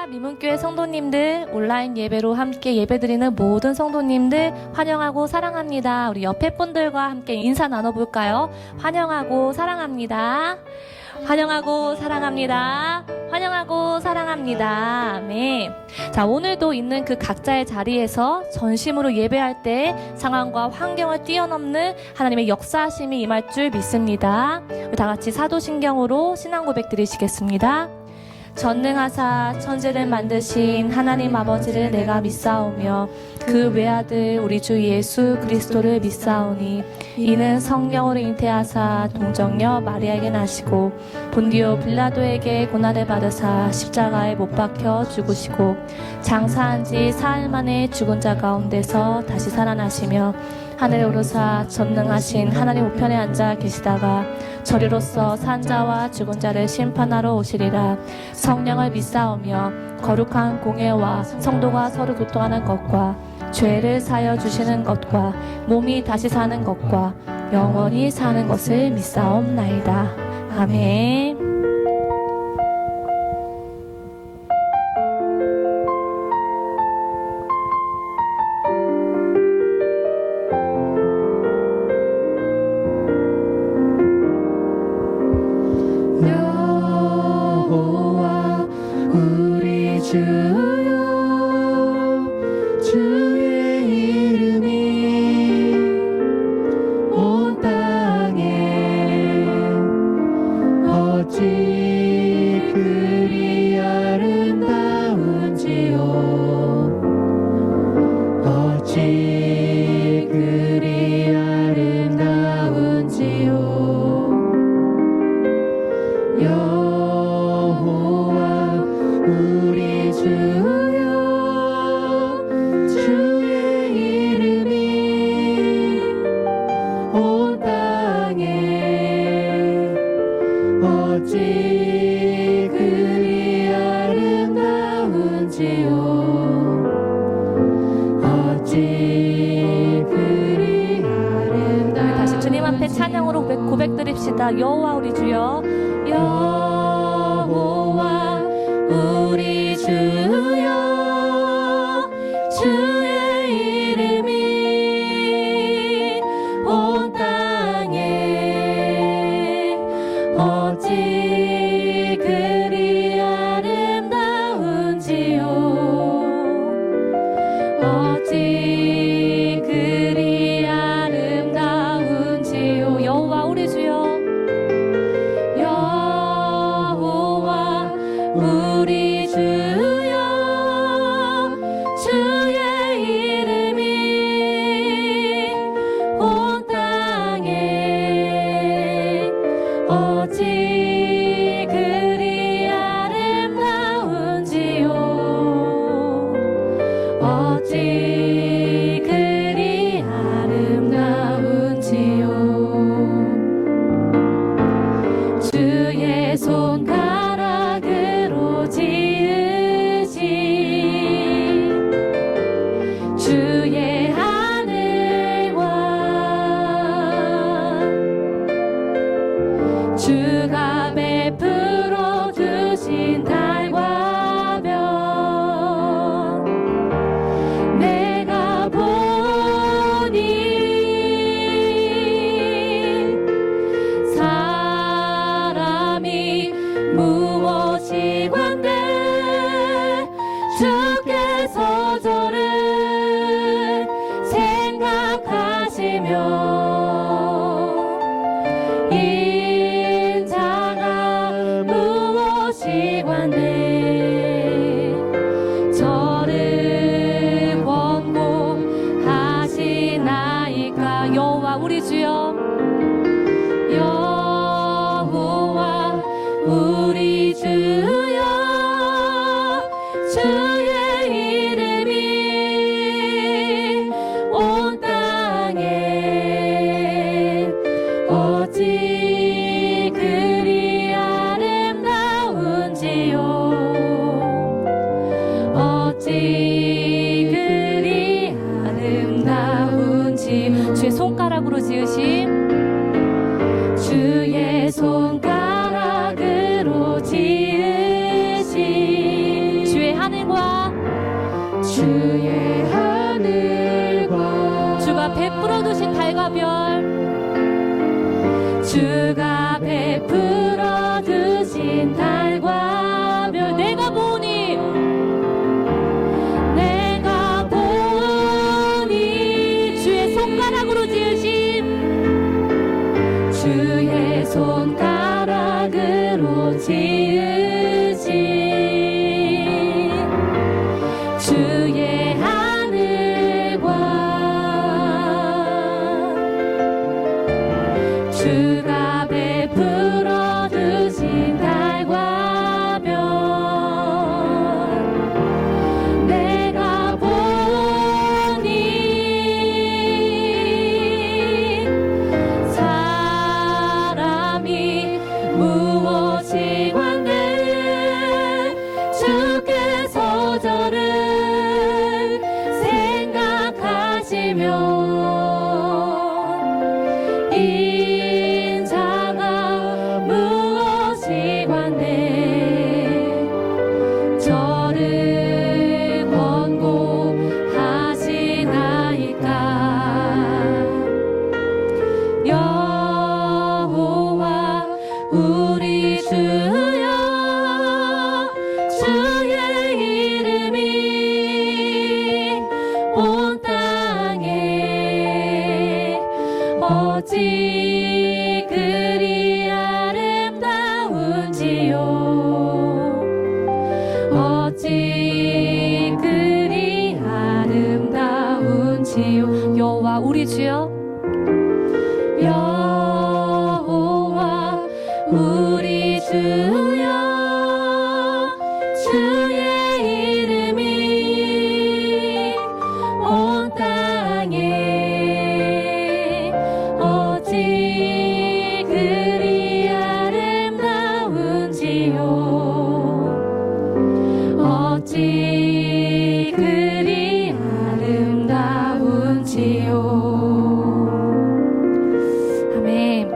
미문교회 성도님들, 온라인 예배로 함께 예배드리는 모든 성도님들 환영하고 사랑합니다. 우리 옆에 분들과 함께 인사 나눠볼까요? 환영하고 사랑합니다. 환영하고 사랑합니다. 환영하고 사랑합니다. 아멘. 자, 오늘도 있는 그 각자의 자리에서 전심으로 예배할 때 상황과 환경을 뛰어넘는 하나님의 역사하심이 임할 줄 믿습니다. 우리 다 같이 사도신경으로 신앙 고백 드리시겠습니다. 전능하사 천지를 만드신 하나님 아버지를 내가 믿사오며 그 외아들 우리 주 예수 그리스도를 믿사오니 이는 성령으로 잉태하사 동정녀 마리아에게 나시고 본디오 빌라도에게 고난을 받으사 십자가에 못 박혀 죽으시고 장사한 지 사흘 만에 죽은 자 가운데서 다시 살아나시며 하늘에 오르사 전능하신 하나님 우편에 앉아 계시다가 저리로서 산 자와 죽은 자를 심판하러 오시리라. 성령을 믿사오며 거룩한 공예와 성도가 서로 교통하는 것과 죄를 사여 주시는 것과 몸이 다시 사는 것과 영원히 사는 것을 믿사옵나이다. 아멘. 여호와 우리 주여 주의 이름이 온 땅에 어찌 그리 아름다운지요 어찌 그리 아름다운지요 여호와 우리 주여 주의 이름이 온 땅에 어찌 그리 아름다운지요 어찌 그리 아름다운지요. 다시 주님 앞에 찬양으로 고백드립시다. 여호와 우리 주여 여호와 우리 주여 주의 이름이 온 땅에 어찌 그리 아름다운지요 어찌 그리 아름다운지요 여호와 우리 주여 여호와 우리 주여 주의 이름이 온 땅에 어찌 그리 아름다운지요 어찌 그리 아름다운지요 주의 손가락으로 지으신 주의 하늘과 주가 베풀어 주신 달과 별 내가 보니 사람이 무엇이 관대 주께서 저를 생각하시며 인자가 무엇이 관대 저를 원고하시나이까. 여호와 우리 주여 여호와 우리 주여 주의 이름이 온 땅에 어찌 그리 아름다운지요 어찌 그리 아름다운지 주의 손가락으로 지으신 주의 손가락으로 지으신 주의 하늘과 주가 베풀어 두신 달과 별 주가 베풀어 두신 달과 별 내가 보니 주의 손가락으로 지으신 주의 손가락으로 지으신 주의 하늘과 주가 베풀어 두신 달과 별 내가 보니 사람이 무엇이 관대 주께서 저를 생각하시면 인자가 무엇이 관대 저를 권고하시나이까 여호와 우리 주여 주의 이름이 온 땅에 어찌 그리 아름다운지요 어찌 그리 아름다운지요 여호와 우리 주여 여호와 우리 주여 주의 이름이 온 땅에 어찌 그리 아름다운지요 어찌 그리 아름다운지요 아멘.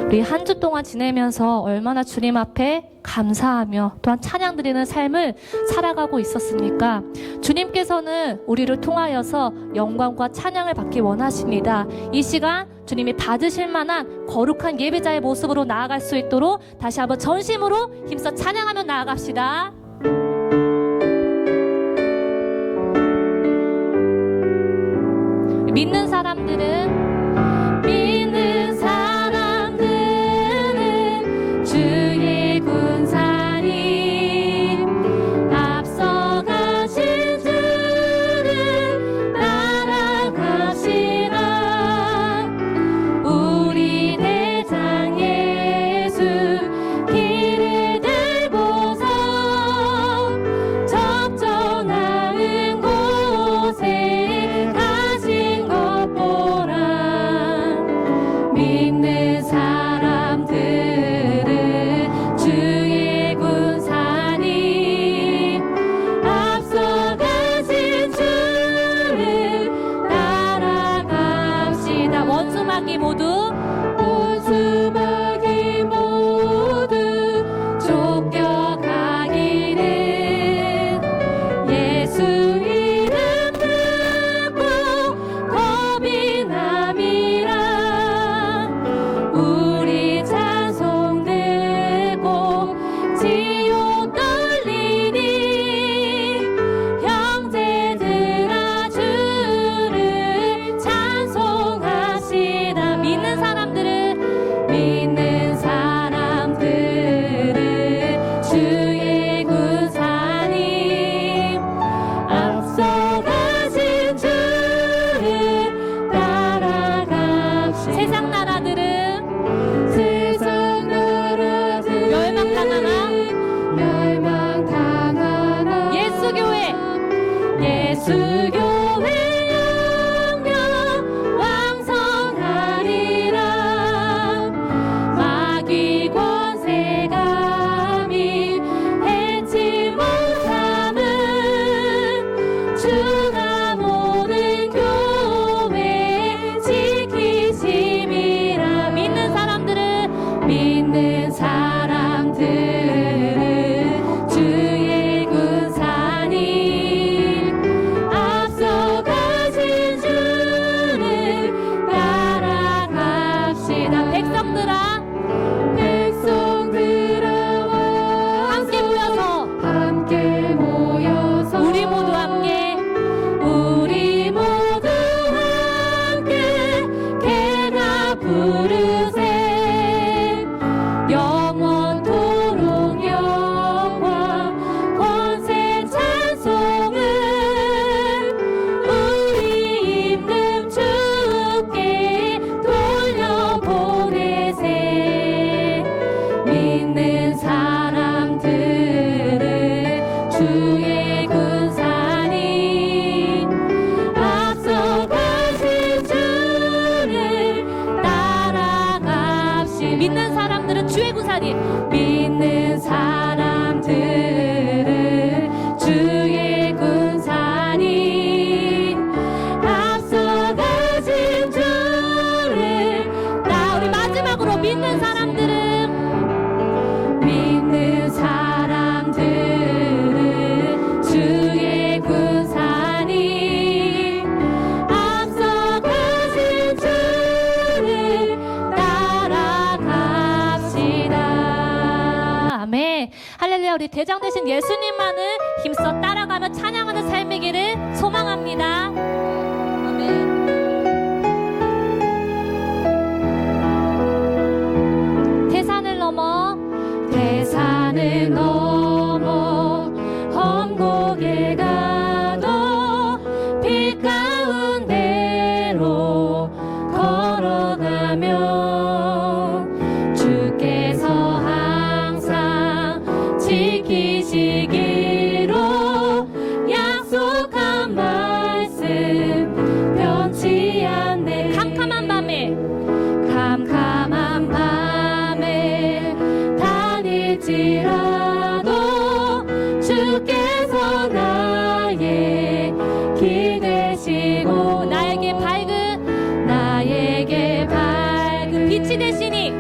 우리 한 주 동안 지내면서 얼마나 주님 앞에 감사하며 또한 찬양 드리는 삶을 살아가고 있었습니까? 주님께서는 우리를 통하여서 영광과 찬양을 받기 원하십니다. 이 시간 주님이 받으실 만한 거룩한 예배자의 모습으로 나아갈 수 있도록 다시 한번 전심으로 힘써 찬양하며 나아갑시다. 믿는 사람들은 주의 군사님 앞서가신 주를 따라갑시다 우리 대장 예수 길을 들고서 적정하는 곳에 가신 것 보라 믿는 사람들은 주의 군사님 앞서가신 주를 따라갑시다 원수마귀 모두 원수마귀 모두 쫓겨가기를 예수 이름 듣고 겁이 남이라 우리 찬송 듣고 지옥 떨리니 형제들아 주를 찬송하시다 믿는 사람들은 주의 군사님 앞서가신 주를 따라갑시다 세상 나라들은 멸망당하나 예수교회 예수교회 영영 왕성하리라 마귀 권세감이 해치 못함은 주가 모든 교회 지키심이라 믿는 사람들은 주의 군사님 대장 되신 예수님만을 힘써 따라가며 찬양하는 삶이기를 소망합니다. 대산을 넘어 험곡에 가도 빛 가운데로 걸어가며 주께서 항상 지키시기로 약속한 말씀 변치 않네. 캄캄한 밤에 다닐지라도 주께서 나의 길 되시고 나에게 밝은 빛이 되시니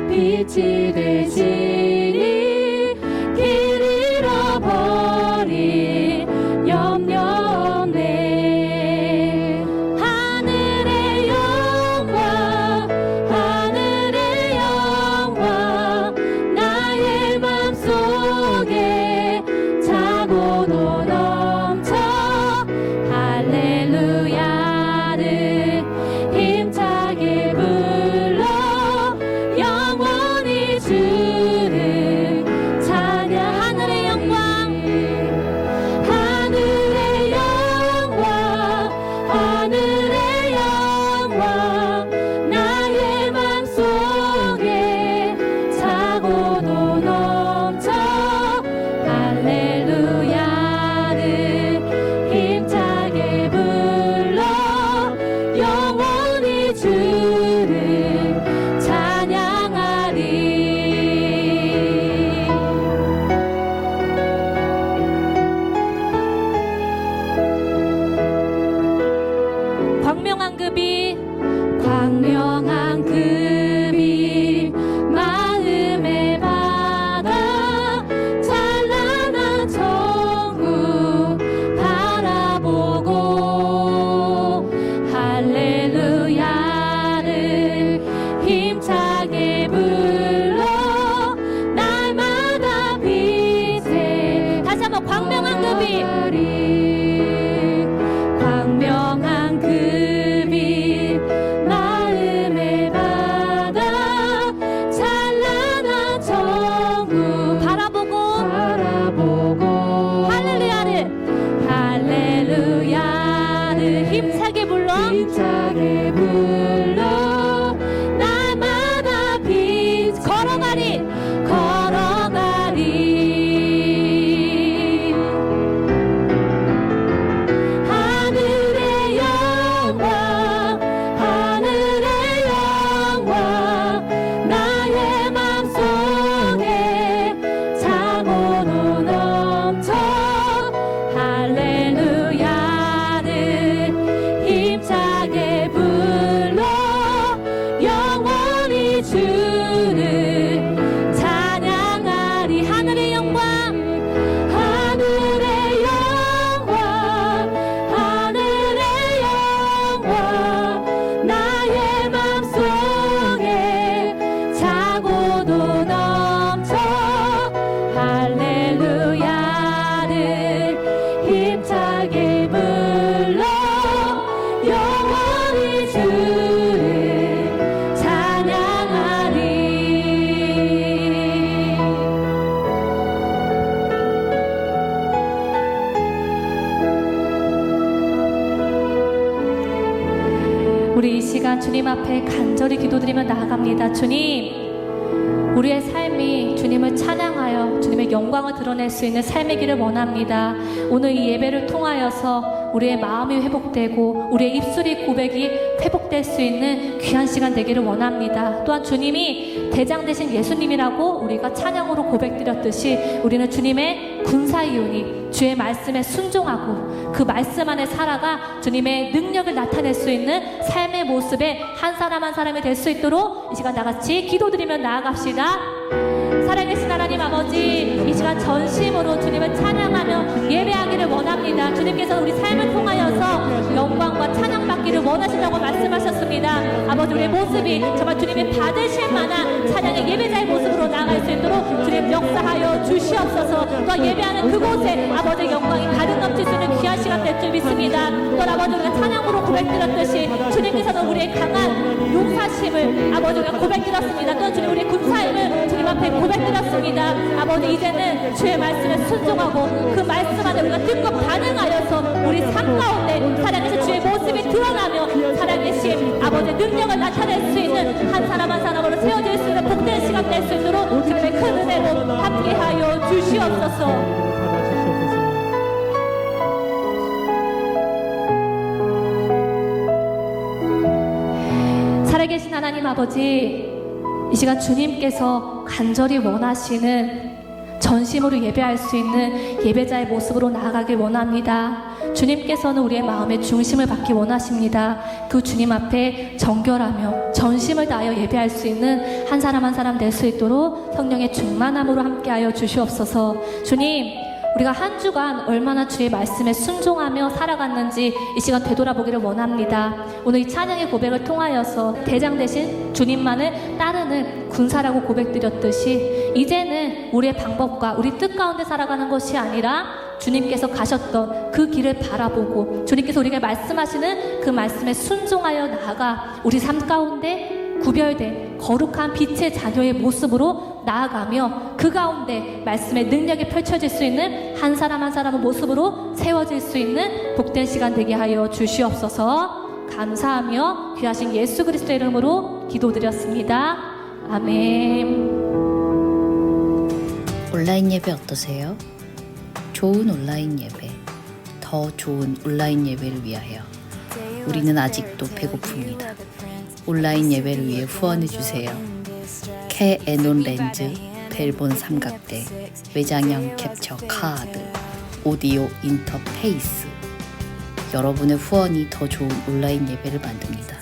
길 잃어버릴 염려 없네. 하늘의 영광 나의 맘속에 차고도 넘쳐 할렐루야를 힘차게 불러 영원히 주를 찬양. 하늘의 영광 나의 맘속에 차고도 넘쳐 할렐루야를 힘차게 불러 영원히 주를 찬양하리. 광명한 그 빛 마음의 바다 찬란한 천국 바라보고 할렐루야를 힘차게 불러 날마다 빛에. 다시 한번 광명한 그 빛. 광명한 그 빛 마음의 바다 찬란한 천국 바라보고 할렐루야를 힘차게 불러 날마다 빛 걸어가리. 하늘의 영광 나의 맘속에 차고도 넘쳐 할렐루야를 힘차게 불러 영원히 주를 찬양하리. 하늘의 영광 나의 맘속에 차고도 넘쳐 할렐루야를 힘차게 불러 영원히 주를 찬양하리. 우리 이 시간 주님 앞에 간절히 기도드리며 나아갑니다. 주님, 우리의 삶이 주님을 찬양하여 주님의 영광을 드러낼 수 있는 삶이기를 원합니다. 오늘 이 예배를 통하여서 우리의 마음이 회복되고 우리의 입술이 고백이 회복될 수 있는 귀한 시간 되기를 원합니다. 또한 주님이 대장 되신 예수님이라고 우리가 찬양으로 고백드렸듯이 우리는 주님의 군사이오니 주의 말씀에 순종하고 그 말씀 안에 살아가 주님의 능력을 나타낼 수 있는 삶의 모습에 한 사람 한 사람이 될 수 있도록 이 시간 다같이 기도드리며 나아갑시다. 살아계신 하나님 아버지, 이 시간 전심으로 주님을 찬양하며 예배하기를 원합니다. 주님께서 우리 삶을 통하여서 영광과 찬양받기를 원합니다. 원하신다고 말씀하셨습니다. 아버지, 우리의 모습이 정말 주님이 받으실 만한 찬양의 예배자의 모습으로 나아갈 수 있도록 주님 역사하여 주시옵소서. 또 예배하는 그곳에 아버지 영광이 가득 넘칠 수 있는 귀한 시간 될 줄 믿습니다. 또 아버지, 우리가 찬양으로 고백드렸듯이 주님께서는 우리의 강한 용사심을 아버지 우리가 고백드렸습니다. 또 주님, 우리의 군사임을 주님 앞에 고백드렸습니다. 아버지, 이제는 주의 말씀에 순종하고 그 말씀 안에 우리가 듣고 반응하여서 우리 삶 가운데 살아계신 주의 모습이 드러나며 살아계신 아버지의 능력을 나타낼 수 있는 한 사람 한 사람으로 세워질 수 있는 복된 시간 될 수 있도록 주님의 큰 은혜로 함께하여 주시옵소서. 살아계신 하나님 아버지, 이 시간 주님께서 간절히 원하시는 전심으로 예배할 수 있는 예배자의 모습으로 나아가길 원합니다. 주님께서는 우리의 마음의 중심을 받기 원하십니다. 그 주님 앞에 정결하며 전심을 다하여 예배할 수 있는 한 사람 한 사람 될 수 있도록 성령의 충만함으로 함께하여 주시옵소서. 주님, 우리가 한 주간 얼마나 주의 말씀에 순종하며 살아갔는지 이 시간 되돌아보기를 원합니다. 오늘 이 찬양의 고백을 통하여서 대장 대신 주님만을 따르는 군사라고 고백드렸듯이 이제는 우리의 방법과 우리 뜻 가운데 살아가는 것이 아니라 주님께서 가셨던 그 길을 바라보고 주님께서 우리에게 말씀하시는 그 말씀에 순종하여 나아가 우리 삶 가운데 구별된 거룩한 빛의 자녀의 모습으로 나아가며 그 가운데 말씀의 능력이 펼쳐질 수 있는 한 사람 한 사람의 모습으로 세워질 수 있는 복된 시간 되게 하여 주시옵소서. 감사하며 귀하신 예수 그리스도의 이름으로 기도드렸습니다. 아멘. 온라인 예배 어떠세요? 좋은 온라인 예배, 더 좋은 온라인 예배를 위하여 우리는 아직도 배고픕니다. 온라인 예배를 위해 후원해주세요. 캐에논 렌즈, 벨본 삼각대, 외장형 캡처 카드, 오디오 인터페이스. 여러분의 후원이 더 좋은 온라인 예배를 만듭니다.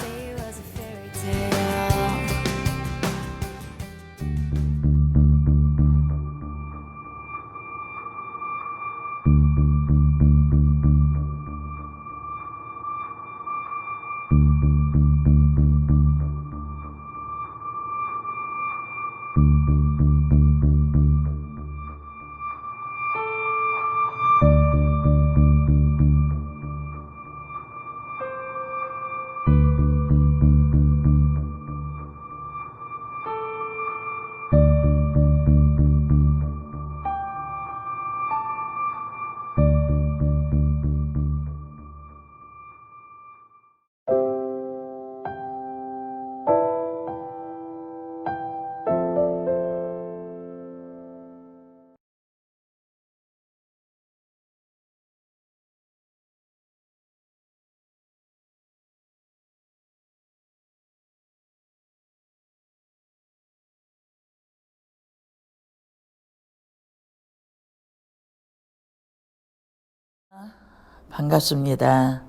반갑습니다.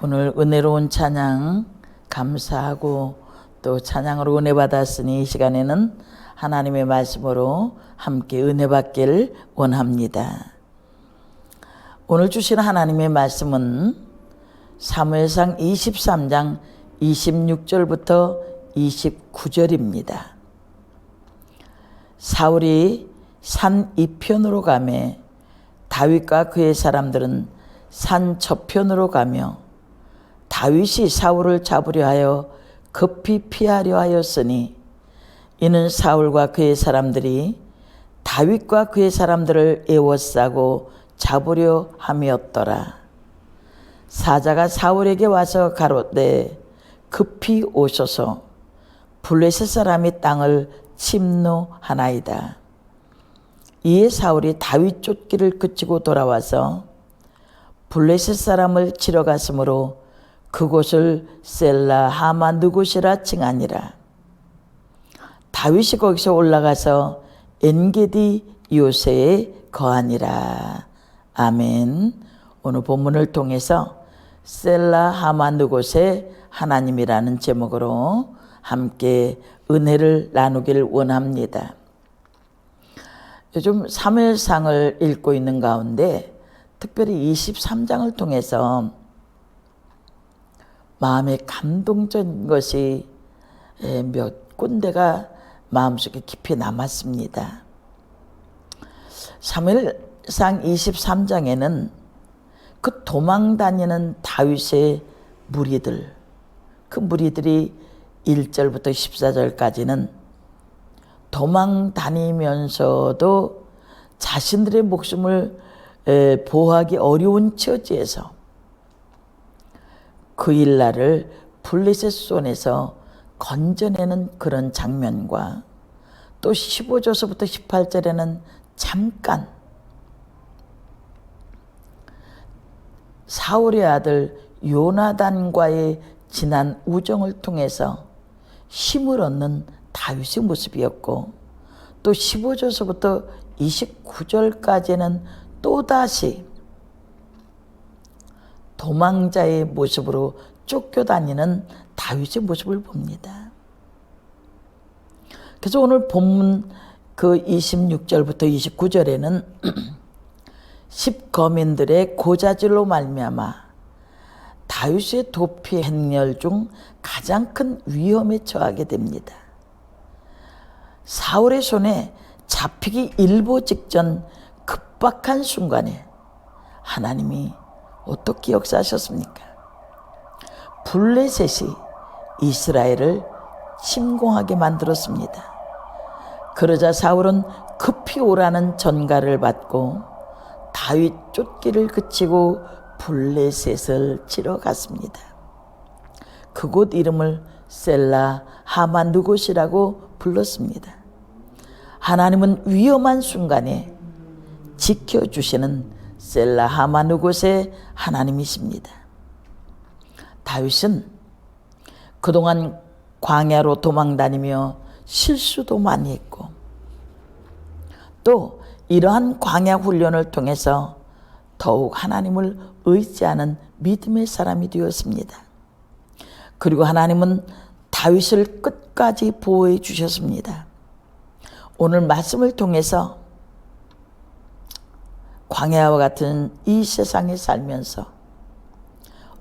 오늘 은혜로운 찬양 감사하고 또 찬양으로 은혜 받았으니 이 시간에는 하나님의 말씀으로 함께 은혜 받기를 원합니다. 오늘 주신 하나님의 말씀은 사무엘상 23장 26절부터 29절입니다. 사울이 산 이편으로 가매 다윗과 그의 사람들은 산 저편으로 가며 다윗이 사울을 잡으려 하여 급히 피하려 하였으니 이는 사울과 그의 사람들이 다윗과 그의 사람들을 에워싸고 잡으려 함이었더라. 사자가 사울에게 와서 가로되 급히 오소서 블레셋 사람이 땅을 침노하나이다. 이에 사울이 다윗 쫓기를 그치고 돌아와서 블레셋 사람을 치러 갔으므로 그곳을 셀라 하마느곳이라 칭하니라. 다윗이 거기서 올라가서 엔게디 요새에 거하니라. 아멘. 오늘 본문을 통해서 셀라 하마느곳의 하나님이라는 제목으로 함께 은혜를 나누길 원합니다. 요즘 사무엘상을 읽고 있는 가운데 특별히 23장을 통해서 마음에 감동적인 것이 몇 군데가 마음속에 깊이 남았습니다. 사무엘상 23장에는 그 도망다니는 다윗의 무리들, 그 무리들이 1절부터 14절까지는 도망다니면서도 자신들의 목숨을 보호하기 어려운 처지에서 그 일날을 블레셋 손에서 건져내는 그런 장면과 또 15절서부터 18절에는 잠깐 사울의 아들 요나단과의 진한 우정을 통해서 힘을 얻는 다윗의 모습이었고, 또 15절서부터 29절까지는 또다시 도망자의 모습으로 쫓겨다니는 다윗의 모습을 봅니다. 그래서 오늘 본문 그 26절부터 29절에는 10거민들의 고자질로 말미암아 다윗의 도피 행렬 중 가장 큰 위험에 처하게 됩니다. 사울의 손에 잡히기 일보 직전 급박한 순간에 하나님이 어떻게 역사하셨습니까? 블레셋이 이스라엘을 침공하게 만들었습니다. 그러자 사울은 급히 오라는 전가를 받고 다윗 쫓기를 그치고 블레셋을 치러 갔습니다. 그곳 이름을 셀라 하마누곳이라고 불렀습니다. 하나님은 위험한 순간에 지켜주시는 셀라 하마누곳의 하나님이십니다. 다윗은 그동안 광야로 도망다니며 실수도 많이 했고, 또 이러한 광야 훈련을 통해서 더욱 하나님을 의지하는 믿음의 사람이 되었습니다. 그리고 하나님은 다윗을 끝까지 보호해 주셨습니다. 오늘 말씀을 통해서 광야와 같은 이 세상에 살면서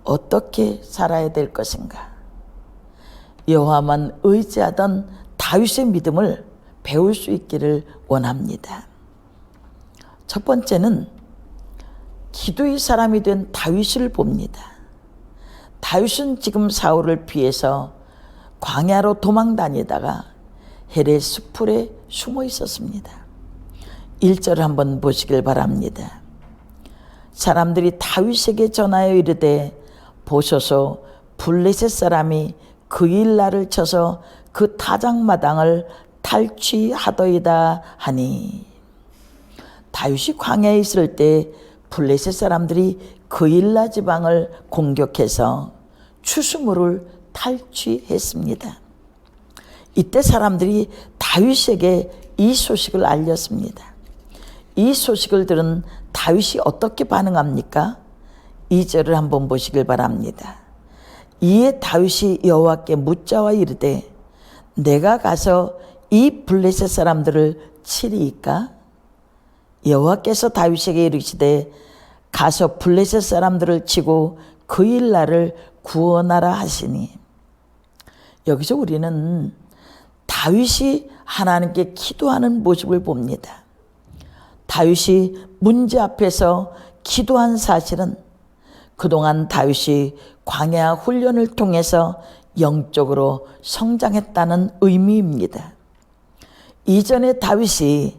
어떻게 살아야 될 것인가, 여호와만 의지하던 다윗의 믿음을 배울 수 있기를 원합니다. 첫 번째는 기도의 사람이 된 다윗을 봅니다. 다윗은 지금 사울을 피해서 광야로 도망다니다가 헤레 숲풀에 숨어 있었습니다. 1절을 한번 보시길 바랍니다. 사람들이 다윗에게 전하여 이르되 보소서 블레셋 사람이 그 일날을 쳐서 그 타작마당을 탈취하더이다 하니, 다윗이 광야에 있을 때 블레셋 사람들이 그 일라 지방을 공격해서 추수물을 탈취했습니다. 이때 사람들이 다윗에게 이 소식을 알렸습니다. 이 소식을 들은 다윗이 어떻게 반응합니까? 2절을 한번 보시길 바랍니다. 이에 다윗이 여호와께 묻자와 이르되 내가 가서 이 블레셋 사람들을 치리이까? 여호와께서 다윗에게 이르시되 가서 블레셋 사람들을 치고 그 일날을 구원하라 하시니, 여기서 우리는 다윗이 하나님께 기도하는 모습을 봅니다. 다윗이 문제 앞에서 기도한 사실은 그동안 다윗이 광야 훈련을 통해서 영적으로 성장했다는 의미입니다. 이전에 다윗이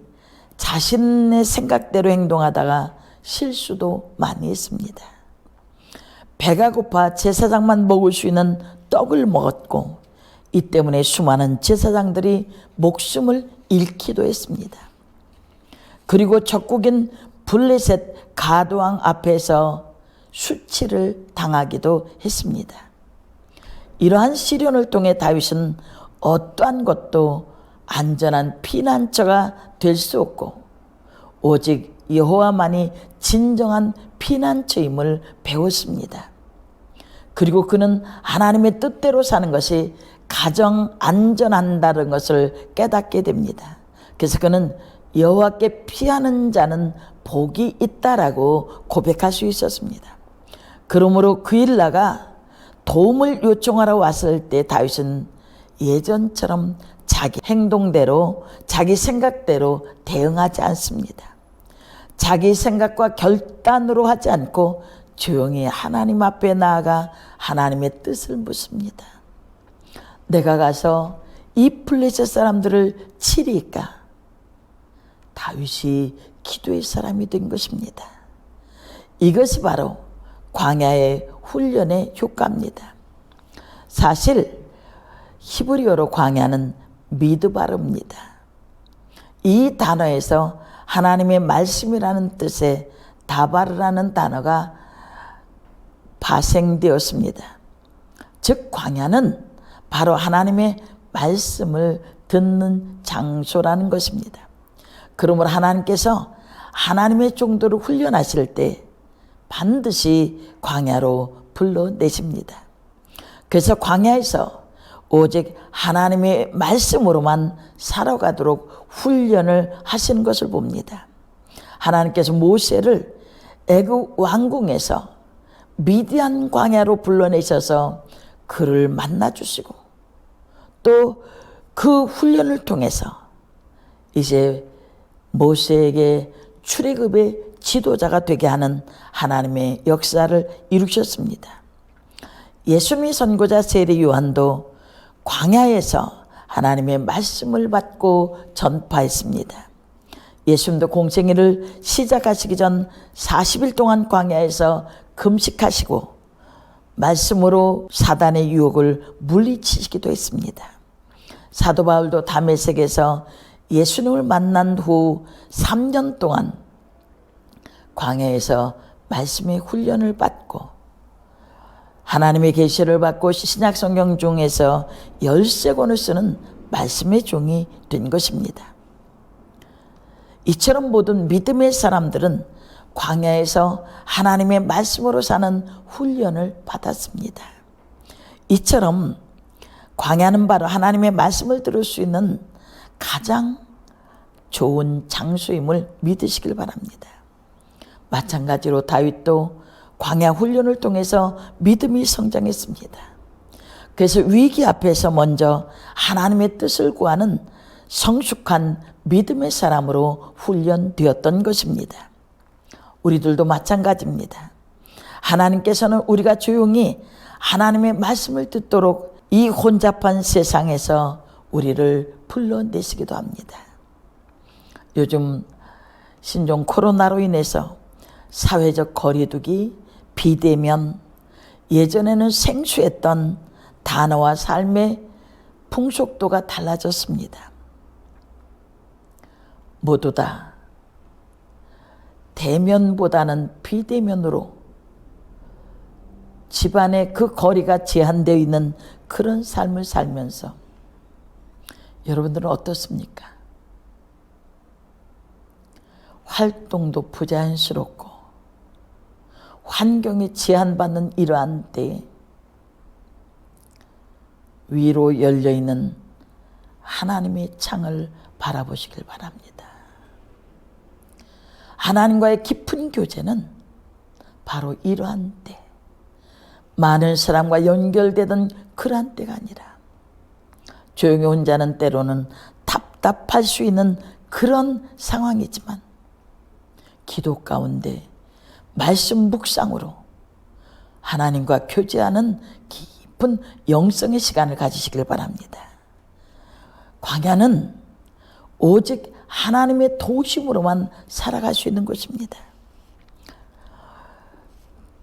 자신의 생각대로 행동하다가 실수도 많이 했습니다. 배가 고파 제사장만 먹을 수 있는 떡을 먹었고, 이 때문에 수많은 제사장들이 목숨을 잃기도 했습니다. 그리고 적국인 블레셋 가드왕 앞에서 수치를 당하기도 했습니다. 이러한 시련을 통해 다윗은 어떠한 것도 안전한 피난처가 될 수 없고 오직 여호와만이 진정한 피난처임을 배웠습니다. 그리고 그는 하나님의 뜻대로 사는 것이 가장 안전한다는 것을 깨닫게 됩니다. 그래서 그는 여호와께 피하는 자는 복이 있다라고 고백할 수 있었습니다. 그러므로 그 일라가 도움을 요청하러 왔을 때 다윗은 예전처럼 자기 행동대로, 자기 생각대로 대응하지 않습니다. 자기 생각과 결단으로 하지 않고 조용히 하나님 앞에 나아가 하나님의 뜻을 묻습니다. 내가 가서 이 블레셋 사람들을 치리까? 다윗이 기도의 사람이 된 것입니다. 이것이 바로 광야의 훈련의 효과입니다. 사실 히브리어로 광야는 미드바르입니다. 이 단어에서 하나님의 말씀이라는 뜻의 다바르라는 단어가 파생되었습니다. 즉 광야는 바로 하나님의 말씀을 듣는 장소라는 것입니다. 그러므로 하나님께서 하나님의 종도를 훈련하실 때 반드시 광야로 불러내십니다. 그래서 광야에서 오직 하나님의 말씀으로만 살아가도록 훈련을 하시는 것을 봅니다. 하나님께서 모세를 애굽 왕궁에서 미디안 광야로 불러내셔서 그를 만나주시고 또 그 훈련을 통해서 이제 모세에게 출애굽의 지도자가 되게 하는 하나님의 역사를 이루셨습니다. 예수님의 선고자 세례 요한도 광야에서 하나님의 말씀을 받고 전파했습니다. 예수님도 공생애를 시작하시기 전 40일 동안 광야에서 금식하시고 말씀으로 사단의 유혹을 물리치시기도 했습니다. 사도 바울도 다메섹에서 예수님을 만난 후 3년 동안 광야에서 말씀의 훈련을 받고 하나님의 계시를 받고 신약 성경 중에서 13권을 쓰는 말씀의 종이 된 것입니다. 이처럼 모든 믿음의 사람들은 광야에서 하나님의 말씀으로 사는 훈련을 받았습니다. 이처럼 광야는 바로 하나님의 말씀을 들을 수 있는 가장 좋은 장소임을 믿으시길 바랍니다. 마찬가지로 다윗도 광야 훈련을 통해서 믿음이 성장했습니다. 그래서 위기 앞에서 먼저 하나님의 뜻을 구하는 성숙한 믿음의 사람으로 훈련되었던 것입니다. 우리들도 마찬가지입니다. 하나님께서는 우리가 조용히 하나님의 말씀을 듣도록 이 혼잡한 세상에서 우리를 불러내시기도 합니다. 요즘 신종 코로나로 인해서 사회적 거리두기, 비대면, 예전에는 생소했던 단어와 삶의 풍속도가 달라졌습니다. 모두 다 대면보다는 비대면으로 집안의 그 거리가 제한되어 있는 그런 삶을 살면서 여러분들은 어떻습니까? 활동도 부자연스럽고 환경이 제한받는 이러한 때에 위로 열려있는 하나님의 창을 바라보시길 바랍니다. 하나님과의 깊은 교제는 바로 이러한 때, 많은 사람과 연결되던 그러한 때가 아니라 조용히 혼자는 때로는 답답할 수 있는 그런 상황이지만 기도 가운데 말씀 묵상으로 하나님과 교제하는 깊은 영성의 시간을 가지시길 바랍니다. 광야는 오직 하나님의 도우심으로만 살아갈 수 있는 것입니다.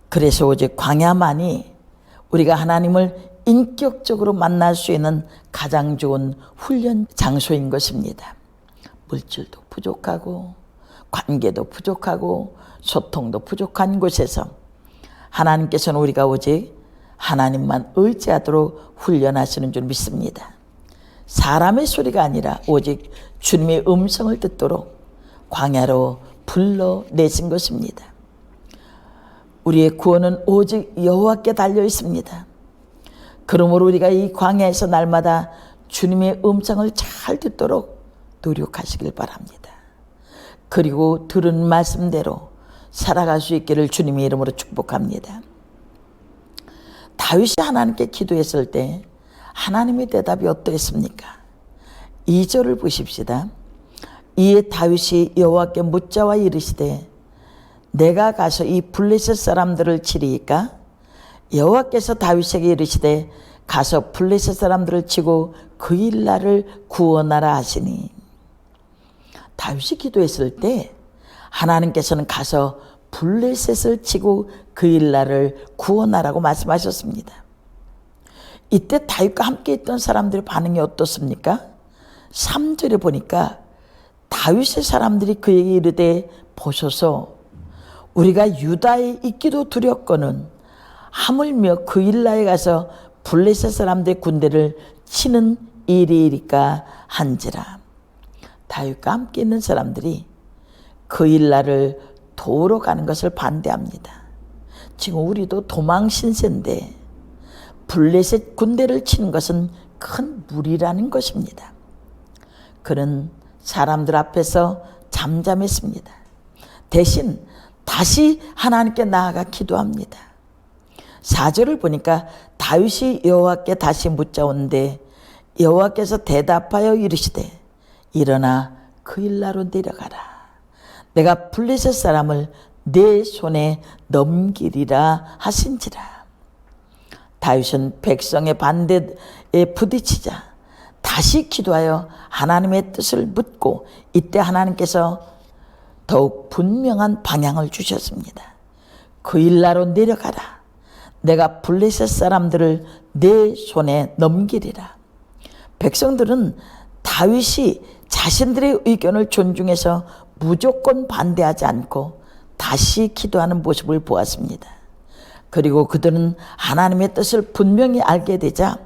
그래서 오직 광야만이 우리가 하나님을 인격적으로 만날 수 있는 가장 좋은 훈련 장소인 것입니다. 물질도 부족하고 관계도 부족하고 소통도 부족한 곳에서 하나님께서는 우리가 오직 하나님만 의지하도록 훈련하시는 줄 믿습니다. 사람의 소리가 아니라 오직 주님의 음성을 듣도록 광야로 불러내신 것입니다. 우리의 구원은 오직 여호와께 달려 있습니다. 그러므로 우리가 이 광야에서 날마다 주님의 음성을 잘 듣도록 노력하시길 바랍니다. 그리고 들은 말씀대로 살아갈 수 있기를 주님의 이름으로 축복합니다. 다윗이 하나님께 기도했을 때 하나님의 대답이 어떠했습니까? 2절을 보십시다. 이에 다윗이 여호와께 묻자와 이르시되 내가 가서 이 블레셋 사람들을 치리이까? 여호와께서 다윗에게 이르시되 가서 블레셋 사람들을 치고 그 일날을 구원하라 하시니. 다윗이 기도했을 때 하나님께서는 가서 블레셋을 치고 그 일날을 구원하라고 말씀하셨습니다. 이때 다윗과 함께 있던 사람들의 반응이 어떻습니까? 3절에 보니까 다윗의 사람들이 그에게 이르되 보소서 우리가 유다에 있기도 두렵거늘 하물며 그 일날에 가서 블레셋 사람들의 군대를 치는 일이리까 한지라. 다윗과 함께 있는 사람들이 그 일날을 도우러 가는 것을 반대합니다. 지금 우리도 도망 신세인데 블레셋 군대를 치는 것은 큰 무리라는 것입니다. 그는 사람들 앞에서 잠잠했습니다. 대신 다시 하나님께 나아가 기도합니다. 4절을 보니까 다윗이 여호와께 다시 묻자온데 여호와께서 대답하여 이르시되 일어나 그 일나로 내려가라. 내가 블레셋 사람을 내 손에 넘기리라 하신지라. 다윗은 백성의 반대에 부딪히자 다시 기도하여 하나님의 뜻을 묻고 이때 하나님께서 더욱 분명한 방향을 주셨습니다. 그 일나로 내려가라. 내가 블레셋 사람들을 내 손에 넘기리라. 백성들은 다윗이 자신들의 의견을 존중해서 무조건 반대하지 않고 다시 기도하는 모습을 보았습니다. 그리고 그들은 하나님의 뜻을 분명히 알게 되자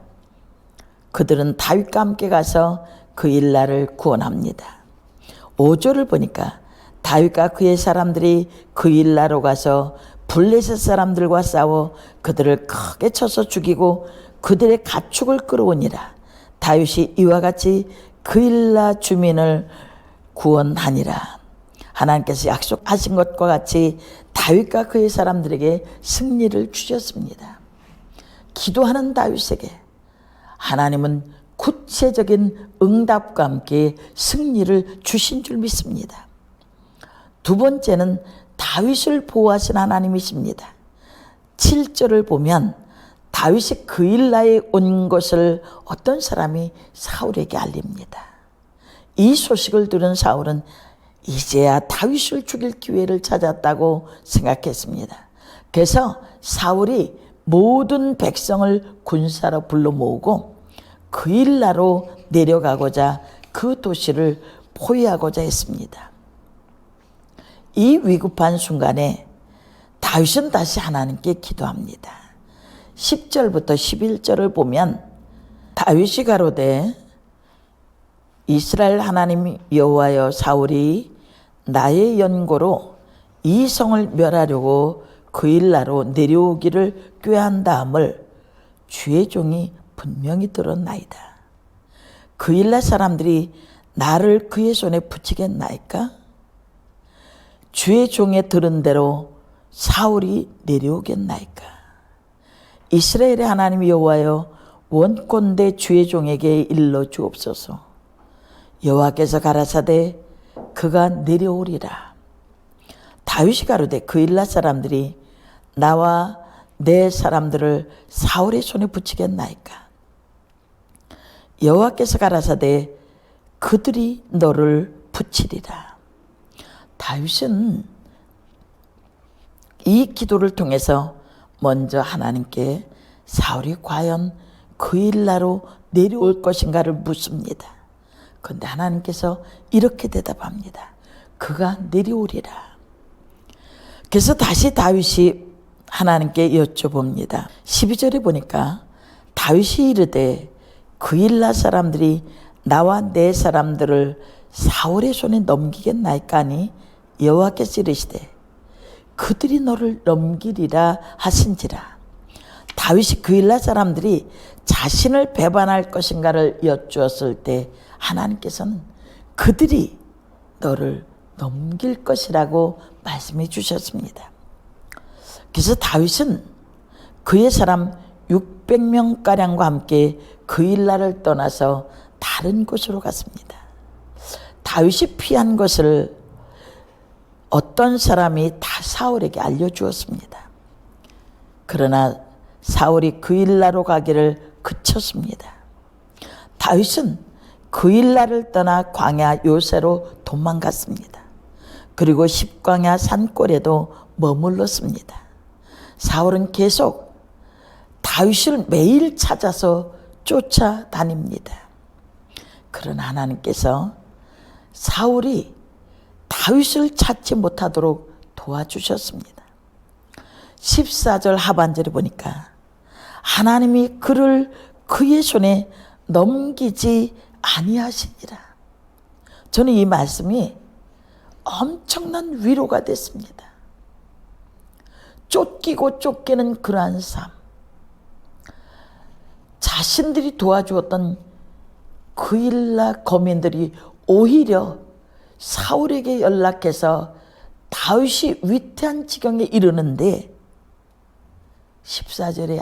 그들은 다윗과 함께 가서 그 일날을 구원합니다. 5절을 보니까 다윗과 그의 사람들이 그 일나로 가서 블레셋 사람들과 싸워 그들을 크게 쳐서 죽이고 그들의 가축을 끌어오니라. 다윗이 이와 같이 그 일나 주민을 구원하니라. 하나님께서 약속하신 것과 같이 다윗과 그의 사람들에게 승리를 주셨습니다. 기도하는 다윗에게 하나님은 구체적인 응답과 함께 승리를 주신 줄 믿습니다. 두 번째는 다윗을 보호하신 하나님이십니다. 7절을 보면 다윗이 그 일나에 온 것을 어떤 사람이 사울에게 알립니다. 이 소식을 들은 사울은 이제야 다윗을 죽일 기회를 찾았다고 생각했습니다. 그래서 사울이 모든 백성을 군사로 불러 모으고 그 일나로 내려가고자 그 도시를 포위하고자 했습니다. 이 위급한 순간에 다윗은 다시 하나님께 기도합니다. 10절부터 11절을 보면 다윗이 가로되 이스라엘 하나님 여호와여 사울이 나의 연고로 이 성을 멸하려고 그 일나로 내려오기를 꾀한다함을 주의 종이 분명히 들었나이다. 그 일나 사람들이 나를 그의 손에 붙이겠나이까? 주의 종의 들은 대로 사울이 내려오겠나이까? 이스라엘의 하나님 여호와여 원컨대 주의 종에게 일러 주옵소서. 여호와께서 가라사대 그가 내려오리라. 다윗이 가로되 그 일나 사람들이 나와 내 사람들을 사울의 손에 붙이겠나이까? 여호와께서 가라사대 그들이 너를 붙이리라. 다윗은 이 기도를 통해서 먼저 하나님께 사울이 과연 그 일나로 내려올 것인가를 묻습니다. 그런데 하나님께서 이렇게 대답합니다. 그가 내려오리라. 그래서 다시 다윗이 하나님께 여쭤봅니다. 12절에 보니까 다윗이 이르되 그 일나 사람들이 나와 내 사람들을 사울의 손에 넘기겠나이까 하니 여호와께서 이르시되 그들이 너를 넘기리라 하신지라. 다윗이 그 일나 사람들이 자신을 배반할 것인가를 여쭈었을 때 하나님께서는 그들이 너를 넘길 것이라고 말씀해 주셨습니다. 그래서 다윗은 그의 사람 600명가량과 함께 그일라를 떠나서 다른 곳으로 갔습니다. 다윗이 피한 것을 어떤 사람이 다 사울에게 알려주었습니다. 그러나 사울이 그일라로 가기를 그쳤습니다. 다윗은 그일라를 떠나 광야 요새로 도망갔습니다. 그리고 십광야 산골에도 머물렀습니다. 사울은 계속 다윗을 매일 찾아서 쫓아다닙니다. 그러나 하나님께서 사울이 다윗을 찾지 못하도록 도와주셨습니다. 14절 하반절에 보니까 하나님이 그를 그의 손에 넘기지 아니하시니라. 저는 이 말씀이 엄청난 위로가 됐습니다. 쫓기고 쫓기는 그러한 삶, 자신들이 도와주었던 그일라 거민들이 오히려 사울에게 연락해서 다윗이 위태한 지경에 이르는데 14절에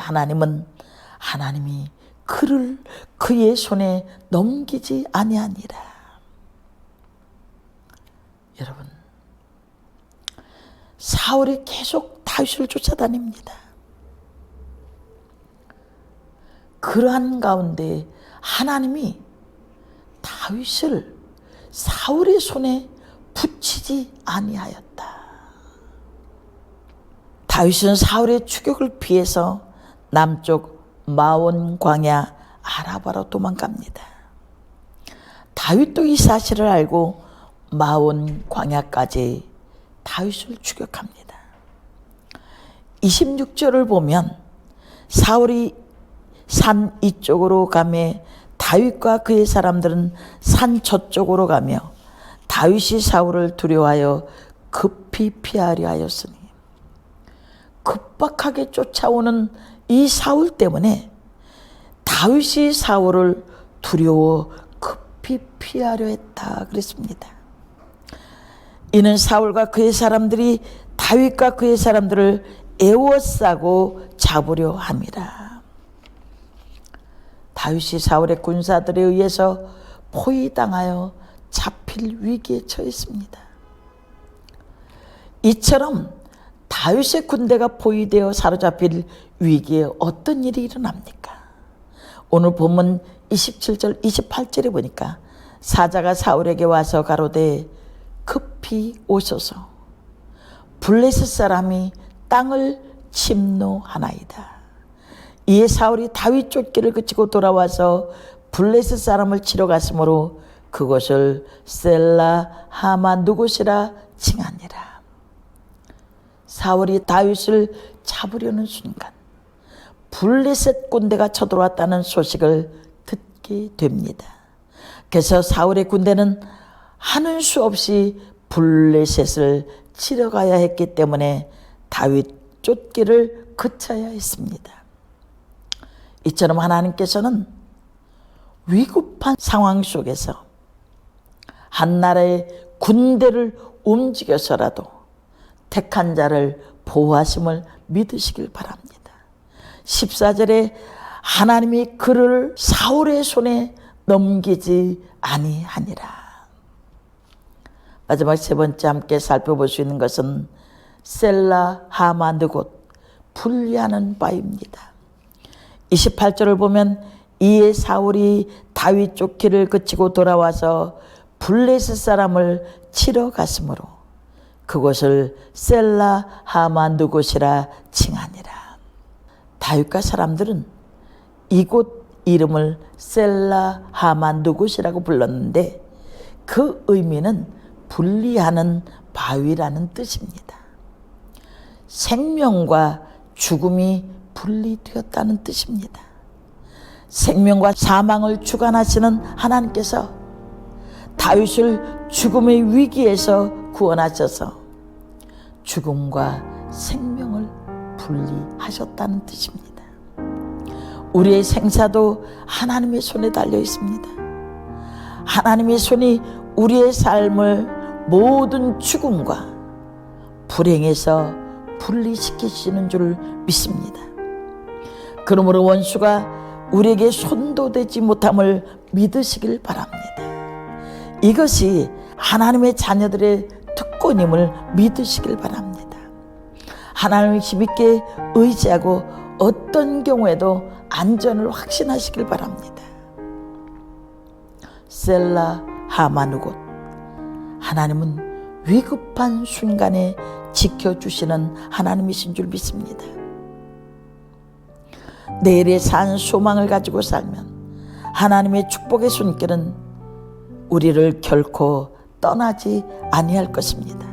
하나님이 그를 그의 손에 넘기지 아니하니라. 여러분, 사울이 계속 다윗을 쫓아다닙니다. 그러한 가운데 하나님이 다윗을 사울의 손에 붙이지 아니하였다. 다윗은 사울의 추격을 피해서 남쪽 마온 광야 아라바로 도망갑니다. 다윗도 이 사실을 알고 마온 광야까지 다윗을 추격합니다. 26절을 보면 사울이 산 이쪽으로 가매 다윗과 그의 사람들은 산 저쪽으로 가며 다윗이 사울을 두려워하여 급히 피하려 하였으니, 급박하게 쫓아오는 이 사울 때문에 다윗이 사울을 두려워 급히 피하려 했다 그랬습니다. 이는 사울과 그의 사람들이 다윗과 그의 사람들을 에워싸고 잡으려 함이라. 다윗이 사울의 군사들에 의해서 포위당하여 잡힐 위기에 처했습니다. 이처럼 다윗의 군대가 포위되어 사로잡힐 위기에 어떤 일이 일어납니까? 오늘 본문 27절 28절에 보니까 사자가 사울에게 와서 가로되 급히 오소서, 블레셋 사람이 땅을 침노하나이다. 이에 사울이 다윗 쫓기를 그치고 돌아와서 블레셋 사람을 치러 갔으므로 그곳을 셀라 하마 누곳이라 칭하니라. 사울이 다윗을 잡으려는 순간 블레셋 군대가 쳐들어왔다는 소식을 듣게 됩니다. 그래서 사울의 군대는 하는 수 없이 블레셋을 치러 가야 했기 때문에 다윗 쫓기를 그쳐야 했습니다. 이처럼 하나님께서는 위급한 상황 속에서 한 나라의 군대를 움직여서라도 택한 자를 보호하심을 믿으시길 바랍니다. 14절에 하나님이 그를 사울의 손에 넘기지 아니하니라. 마지막 세 번째 함께 살펴볼 수 있는 것은 셀라 하마 느곳, 분리하는 바입니다. 28절을 보면 이에 사울이 다윗 쫓기를 그치고 돌아와서 블레셋 사람을 치러 갔으므로 그곳을 셀라 하마 느곳이라 칭하니라. 다윗과 사람들은 이곳 이름을 셀라 하마 느곳이라고 불렀는데 그 의미는 분리하는 바위라는 뜻입니다. 생명과 죽음이 분리되었다는 뜻입니다. 생명과 사망을 주관하시는 하나님께서 다윗을 죽음의 위기에서 구원하셔서 죽음과 생명을 분리하셨다는 뜻입니다. 우리의 생사도 하나님의 손에 달려 있습니다. 하나님의 손이 우리의 삶을 모든 죽음과 불행에서 분리시키시는 줄 믿습니다. 그러므로 원수가 우리에게 손도 대지 못함을 믿으시길 바랍니다. 이것이 하나님의 자녀들의 특권임을 믿으시길 바랍니다. 하나님을 힘있게 의지하고 어떤 경우에도 안전을 확신하시길 바랍니다. 셀라 하마누곳. 하나님은 위급한 순간에 지켜주시는 하나님이신 줄 믿습니다. 내일에 산 소망을 가지고 살면 하나님의 축복의 손길은 우리를 결코 떠나지 아니할 것입니다.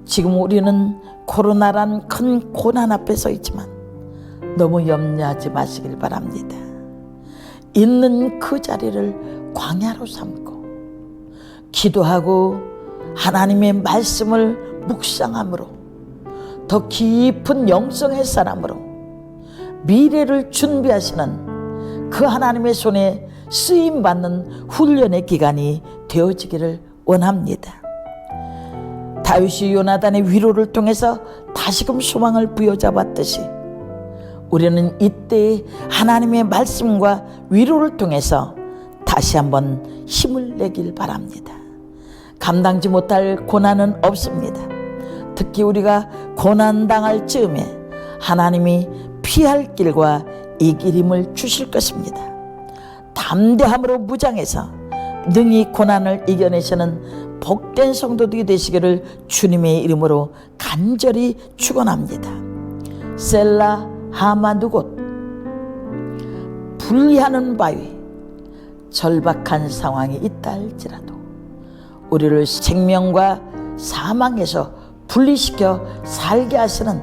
지금 우리는 코로나란 큰 고난 앞에 서 있지만 너무 염려하지 마시길 바랍니다. 있는 그 자리를 광야로 삼고 기도하고 하나님의 말씀을 묵상함으로 더 깊은 영성의 사람으로 미래를 준비하시는 그 하나님의 손에 쓰임받는 훈련의 기간이 되어지기를 원합니다. 다윗이 요나단의 위로를 통해서 다시금 소망을 부여잡았듯이 우리는 이때 하나님의 말씀과 위로를 통해서 다시 한번 힘을 내길 바랍니다. 감당지 못할 고난은 없습니다. 특히 우리가 고난당할 즈음에 하나님이 피할 길과 이 길임을 주실 것입니다. 담대함으로 무장해서 능히 고난을 이겨내시는 복된 성도들이 되시기를 주님의 이름으로 간절히 축원합니다. 셀라 하마누곳. 분리하는 바위, 절박한 상황이 있다 할지라도 우리를 생명과 사망에서 분리시켜 살게 하시는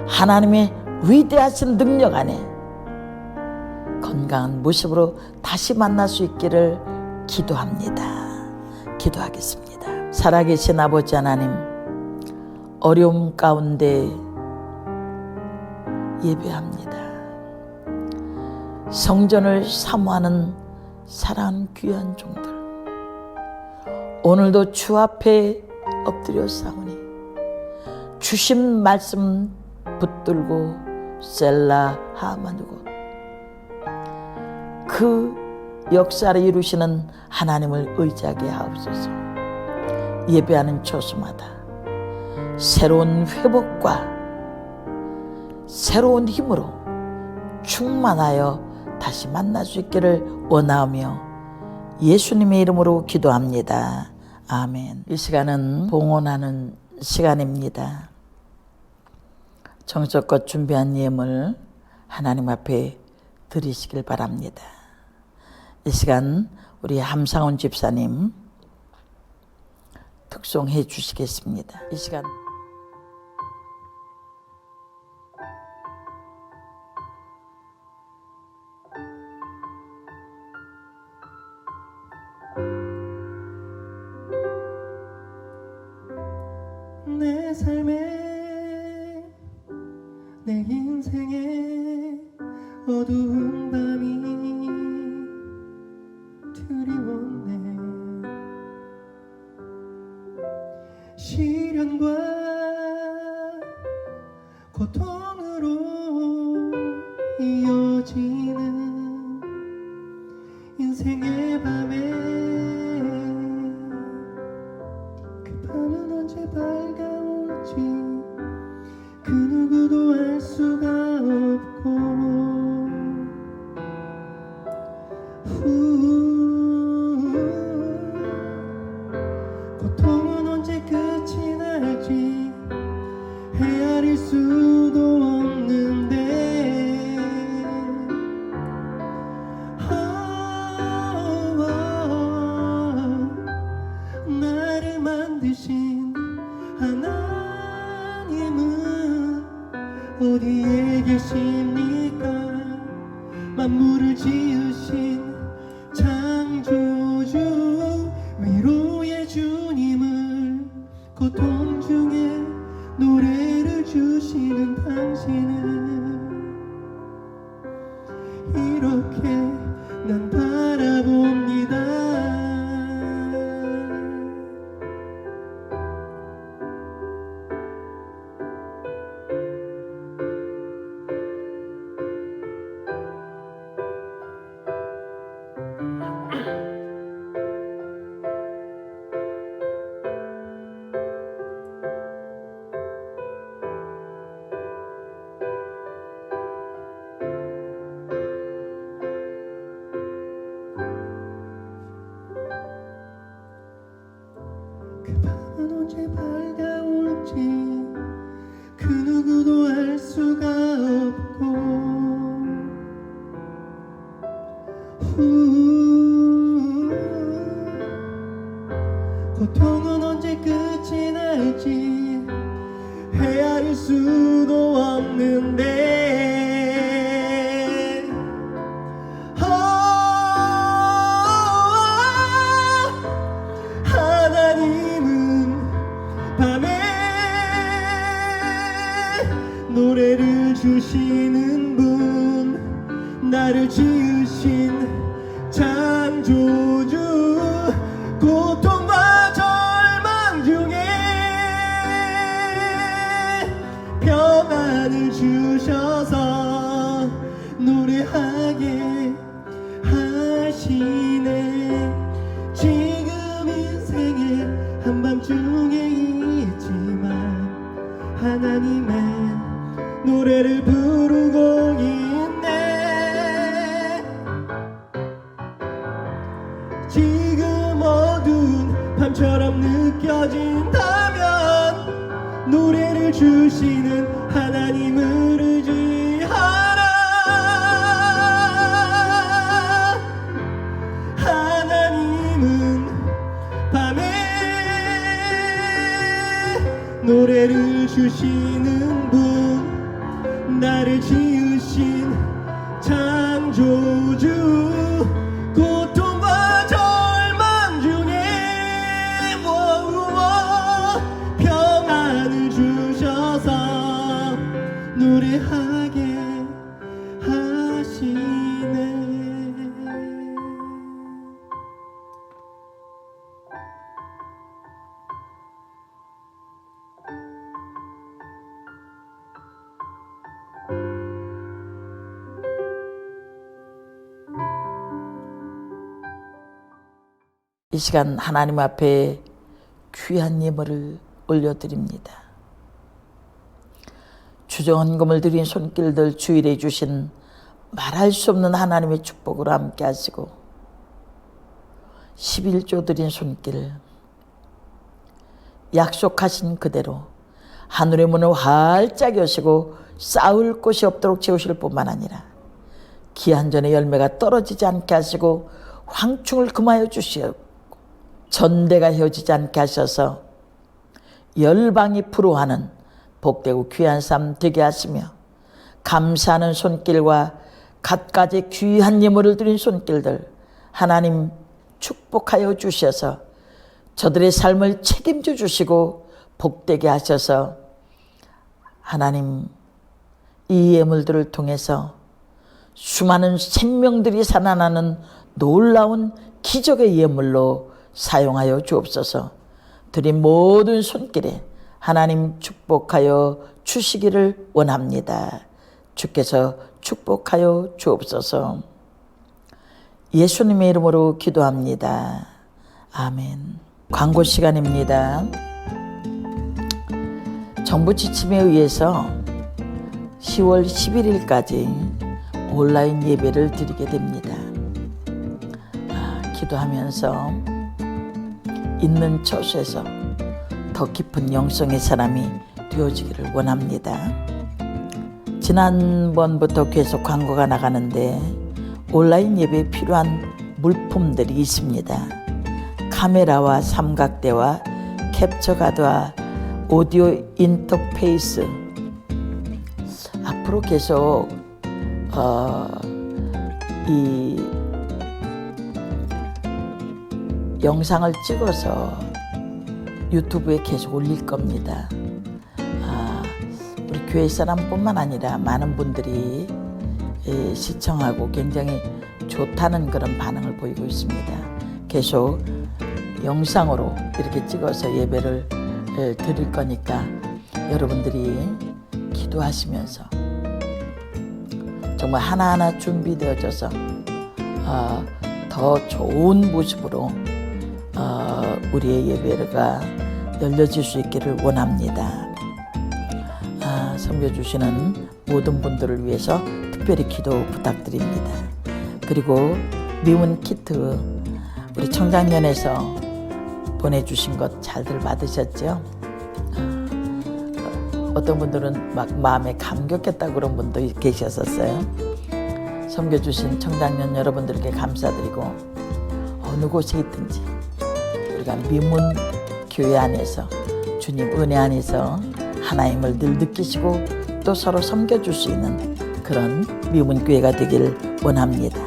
하나님의 위대하신 능력 안에 건강한 모습으로 다시 만날 수 있기를 기도합니다. 기도하겠습니다. 살아계신 아버지 하나님, 어려움 가운데 예배합니다. 성전을 사모하는 사랑하는 귀한 종들, 오늘도 주 앞에 엎드려 싸우니 주신 말씀 붙들고 셀라 하마누곳 그 역사를 이루시는 하나님을 의지하게 하옵소서. 예배하는 초소마다 새로운 회복과 새로운 힘으로 충만하여 다시 만날 수 있기를 원하오며 예수님의 이름으로 기도합니다. 아멘. 이 시간은 봉헌하는 시간입니다. 정성껏 준비한 예물 하나님 앞에 드리시길 바랍니다. 이 시간 우리 함상훈 집사님 특송해 주시겠습니다. 이 시간 내 삶에 내 인생에 어두운 밤이 드리웠네. 시련과 고통으로 이어지는 인생의 밤에 그 밤은 언제 밝아올지 그 누구도 알 수가 없고 고통은 언제 끝이 날지 헤아릴 수도 없는데 나를 만드신 하나님은 어디에 계십니까? 만물을 지으신 창조주 위로의 주님을 고통 중에 노래를 주시는 당신은 이렇게 난 바라봅니다. 노래를 주시는 분 나를 지으신 창조주 고통과 절망 중에 평안을 주셔서 노래하게 하시네. 지금 인생의 한밤중에 있지만 하나님의 노래를 부르고 있네. 지금 어두운 밤처럼 느껴진다면 노래를 주시는 하나님을 의지하라. 하나님은 밤에 노래를 주시는 분 나를 지으신 창조주 고통과 절망 중에 평안을 주셔서 노래하게 하시네. 이 시간 하나님 앞에 귀한 예물을 올려드립니다. 주정헌금을 드린 손길들 주일에 주신 말할 수 없는 하나님의 축복으로 함께 하시고 11조 드린 손길 약속하신 그대로 하늘의 문을 활짝 여시고 쌓을 곳이 없도록 채우실 뿐만 아니라 기한전의 열매가 떨어지지 않게 하시고 황충을 금하여 주시옵고 전대가 헤어지지 않게 하셔서 열방이 부러워하는 복되고 귀한 삶 되게 하시며 감사하는 손길과 갖가지 귀한 예물을 드린 손길들 하나님 축복하여 주셔서 저들의 삶을 책임져 주시고 복되게 하셔서 하나님 이 예물들을 통해서 수많은 생명들이 살아나는 놀라운 기적의 예물로 사용하여 주옵소서. 드린 모든 손길에 하나님 축복하여 주시기를 원합니다. 주께서 축복하여 주옵소서. 예수님의 이름으로 기도합니다. 아멘. 광고 시간입니다. 정부 지침에 의해서 10월 11일까지 온라인 예배를 드리게 됩니다. 기도하면서 있는 처소에서 더 깊은 영성의 사람이 되어지기를 원합니다. 지난번부터 계속 광고가 나가는데 온라인 예배에 필요한 물품들이 있습니다. 카메라와 삼각대와 캡처카드와 오디오 인터페이스 앞으로 계속 이 영상을 찍어서 유튜브에 계속 올릴 겁니다. 우리 교회 사람뿐만 아니라 많은 분들이 시청하고 굉장히 좋다는 그런 반응을 보이고 있습니다. 계속 영상으로 이렇게 찍어서 예배를 드릴 거니까 여러분들이 기도하시면서 정말 하나하나 준비되어져서 더 좋은 모습으로 우리의 예배가 열려질 수 있기를 원합니다. 섬겨주시는 모든 분들을 위해서 특별히 기도 부탁드립니다. 그리고 미문 키트 우리 청장년에서 보내주신 것 잘들 받으셨죠? 어떤 분들은 막 마음에 감격했다고 그런 분도 계셨었어요. 섬겨주신 청장년 여러분들께 감사드리고 어느 곳에 있든지 우리가 미문 교회 안에서 주님 은혜 안에서 하나님을 늘 느끼시고 또 서로 섬겨줄 수 있는 그런 미문 교회가 되길 원합니다.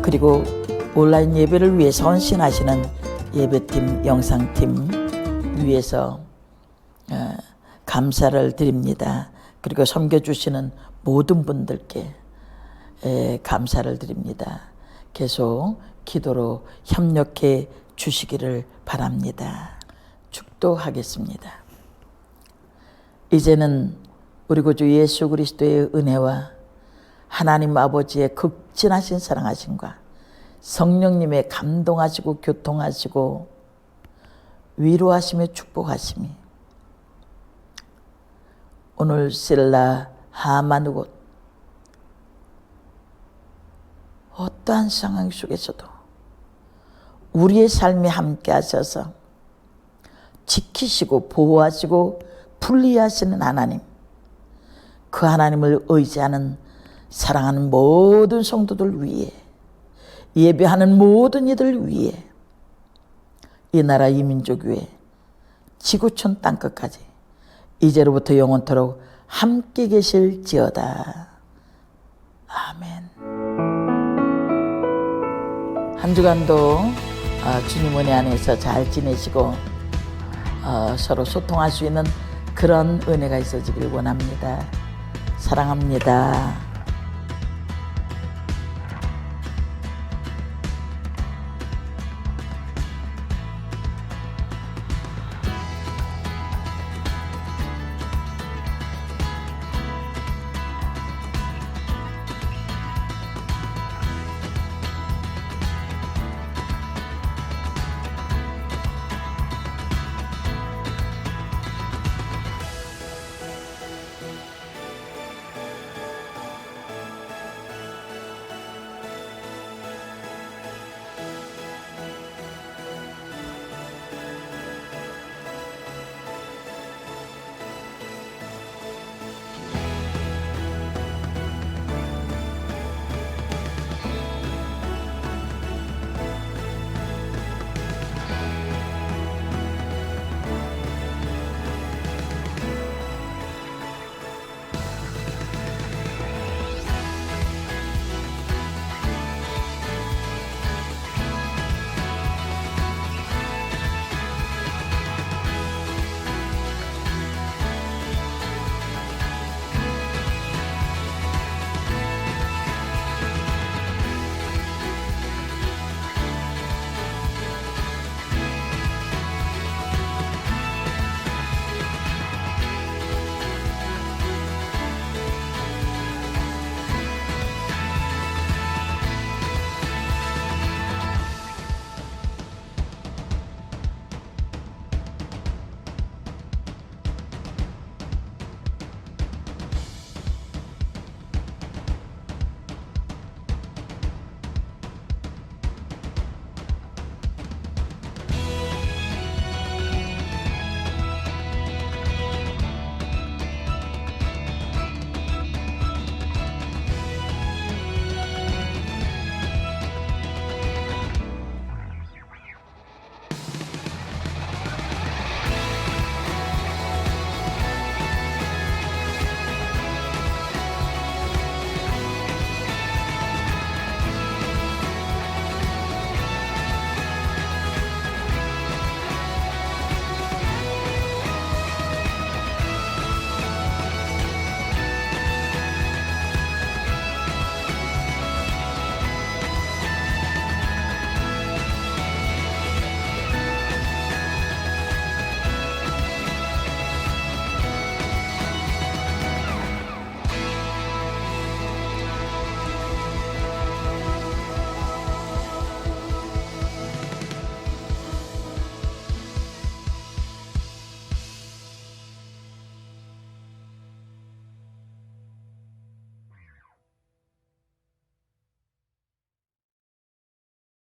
그리고 온라인 예배를 위해서 헌신하시는 예배팀, 영상팀 위해서 감사를 드립니다. 그리고 섬겨주시는 모든 분들께 감사를 드립니다. 계속 기도로 협력해 주시기를 바랍니다. 축도하겠습니다. 이제는 우리 구주 예수 그리스도의 은혜와 하나님 아버지의 극진하신 사랑하심과 성령님의 감동하시고 교통하시고 위로하시며 축복하심이 오늘 실라 하만 곳 어떠한 상황 속에서도 우리의 삶에 함께 하셔서 지키시고 보호하시고 분리하시는 하나님, 그 하나님을 의지하는 사랑하는 모든 성도들 위해, 예배하는 모든 이들 위해, 이 나라 이 민족 위에 지구촌 땅끝까지 이제로부터 영원토록 함께 계실지어다. 아멘. 한 주간도 주님 은혜 안에서 잘 지내시고 서로 소통할 수 있는 그런 은혜가 있어지길 원합니다. 사랑합니다.